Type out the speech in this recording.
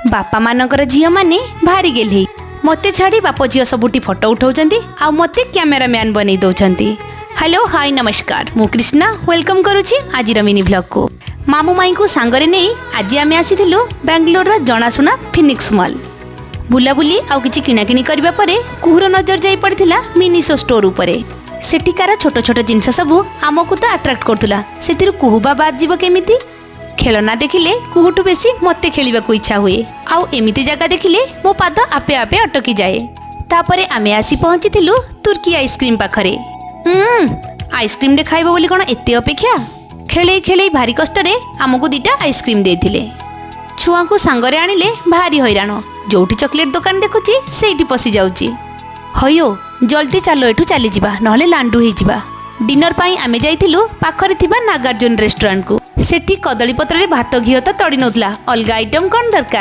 बापा मानकर झियो माने भारी गेल्हे मते छाड़ी बाप झियो सबुटी फोटो उठाउछन्ती आ मते कैमरामैन बनै दउछन्ती। हेलो हाय नमस्कार मु कृष्णा वेलकम करुछि आजिर मिनी ब्लॉग को। मामू माई को सांगरे नहीं आज आम आसीथिलु बेंगलोर जनाशुना फिनिक्स मॉल बुलाबुली आउ किछि किणाकिणी करबा परे कुहुर नजर जाई पड़थिला मिनिसो स्टोर उपरे। सेठिकार छोट छोट जिनस सबु आमको तो अट्राक्ट करथुला सेतिरु कुहुबा बाद जीव केमिति खेलना देखिले कुहुटु बेसी मते खेलिबा को इच्छा हुए आउ एमिति जगह देखिले मो पाद आपे आपे अटकी जाए। तापरे आमे आसी पहुंचीथिलु तुर्की आइसक्रीम पाखरे। आइसक्रीम रे खाइबो बोली कोन एते अपेक्षा खेले खेले भारी कष्ट आमको दीटा आइसक्रीम देथिले। छुआ को सांगरे आनिले भारी हैरान जोठी चॉकलेट दुकान देखुची सेठी पसी जाउची। हयो जल्दी चलो एठू चली जिबा नहले लांडू ही जिबा। डिनर पाई आमे जाइथिलु पाखरे थिबा नागार्जुन रेस्टोरेंट को। सेठी कदली पत्र रे भात घियो तो तड़ी नउतला अलगा आइटम कोन दरकार।